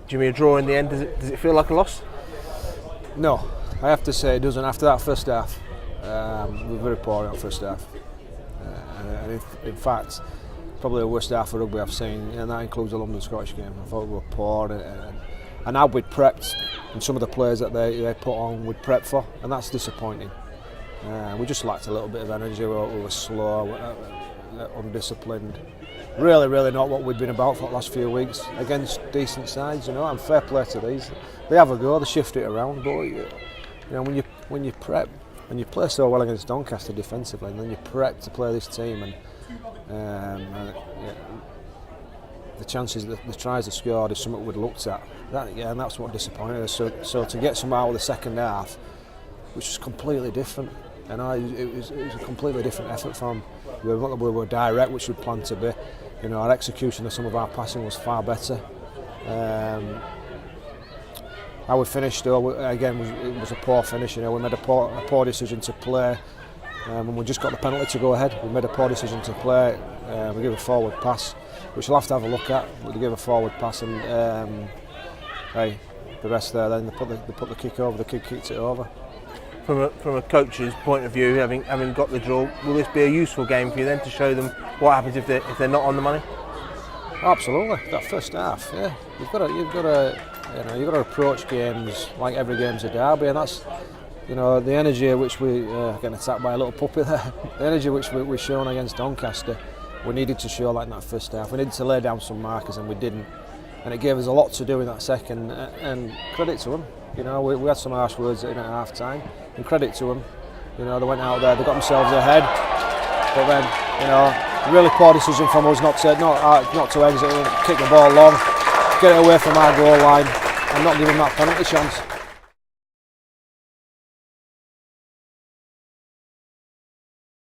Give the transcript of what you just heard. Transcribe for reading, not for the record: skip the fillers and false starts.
Do you mean a draw in the end? Does it feel like a loss? No, I have to say it doesn't. After that first half, we were very poor in that first half. And in fact, probably the worst half of rugby I've seen, and that includes the London Scottish game. I thought we were poor, and how we'd prepped, and some of the players that they put on we'd prepped for, and that's disappointing. We just lacked a little bit of energy. We were slow, undisciplined. Really not what we'd been about for the last few weeks against decent sides, and fair play to these. They have a go, they shift it around, but when you prep and you play so well against Doncaster defensively, and then you prep to play this team, and the chances, the tries they scored is something we'd looked at. And that's what disappointed us. So to get some out of the second half, which was completely different, and it was a completely different effort from. We were direct, which we planned to be. Our execution of some of our passing was far better. How we finished, though, again, it was a poor finish. We made a poor decision to play. When we just got the penalty to go ahead, we made a poor decision to play. We gave a forward pass, which we'll have to have a look at. We gave a forward pass, and the rest there. Then they put the kick over. The kid kicked it over. From a coach's point of view, having got the draw, will this be a useful game for you then to show them what happens if they're not on the money? Absolutely. That first half, yeah. You've got to approach games like every game's a derby, and that's the energy which we getting attacked by a little puppy there. The energy which we've shown against Doncaster, we needed to show like in that first half. We needed to lay down some markers, and we didn't. And it gave us a lot to do in that second. And credit to them. We had some harsh words in at half time, and credit to them. They went out there, they got themselves ahead, but then really poor decision from us not to exit and kick the ball long, get it away from our goal line, and not give them that penalty chance.